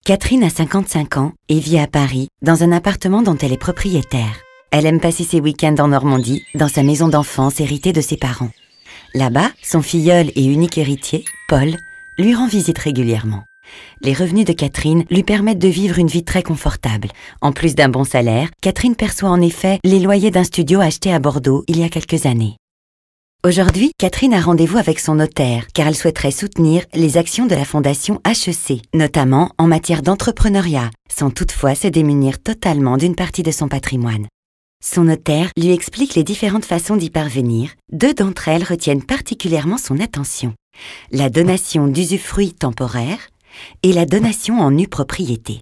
Catherine a 55 ans et vit à Paris, dans un appartement dont elle est propriétaire. Elle aime passer ses week-ends en Normandie, dans sa maison d'enfance héritée de ses parents. Là-bas, son filleul et unique héritier, Paul, lui rend visite régulièrement. Les revenus de Catherine lui permettent de vivre une vie très confortable. En plus d'un bon salaire, Catherine perçoit en effet les loyers d'un studio acheté à Bordeaux il y a quelques années. Aujourd'hui, Catherine a rendez-vous avec son notaire car elle souhaiterait soutenir les actions de la fondation HEC, notamment en matière d'entrepreneuriat, sans toutefois se démunir totalement d'une partie de son patrimoine. Son notaire lui explique les différentes façons d'y parvenir. Deux d'entre elles retiennent particulièrement son attention: la donation d'usufruit temporaire et la donation en nue propriété.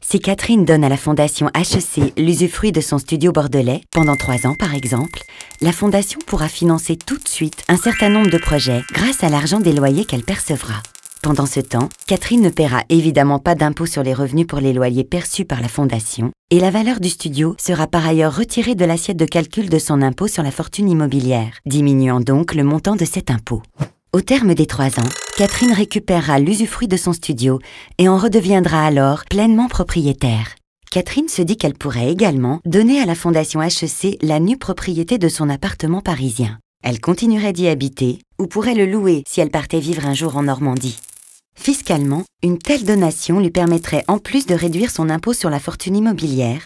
Si Catherine donne à la fondation HEC l'usufruit de son studio bordelais, pendant 3 ans par exemple, la fondation pourra financer tout de suite un certain nombre de projets grâce à l'argent des loyers qu'elle percevra. Pendant ce temps, Catherine ne paiera évidemment pas d'impôt sur les revenus pour les loyers perçus par la fondation et la valeur du studio sera par ailleurs retirée de l'assiette de calcul de son impôt sur la fortune immobilière, diminuant donc le montant de cet impôt. Au terme des 3 ans, Catherine récupérera l'usufruit de son studio et en redeviendra alors pleinement propriétaire. Catherine se dit qu'elle pourrait également donner à la fondation HEC la nue propriété de son appartement parisien. Elle continuerait d'y habiter ou pourrait le louer si elle partait vivre un jour en Normandie. Fiscalement, une telle donation lui permettrait en plus de réduire son impôt sur la fortune immobilière,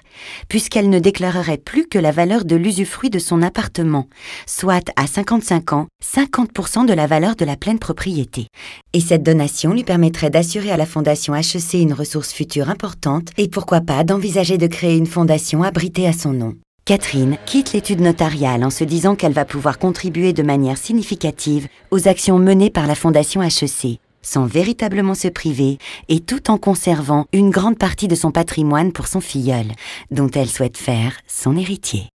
puisqu'elle ne déclarerait plus que la valeur de l'usufruit de son appartement, soit à 55 ans, 50% de la valeur de la pleine propriété. Et cette donation lui permettrait d'assurer à la fondation HEC une ressource future importante et pourquoi pas d'envisager de créer une fondation abritée à son nom. Catherine quitte l'étude notariale en se disant qu'elle va pouvoir contribuer de manière significative aux actions menées par la fondation HEC, sans véritablement se priver et tout en conservant une grande partie de son patrimoine pour son filleul, dont elle souhaite faire son héritier.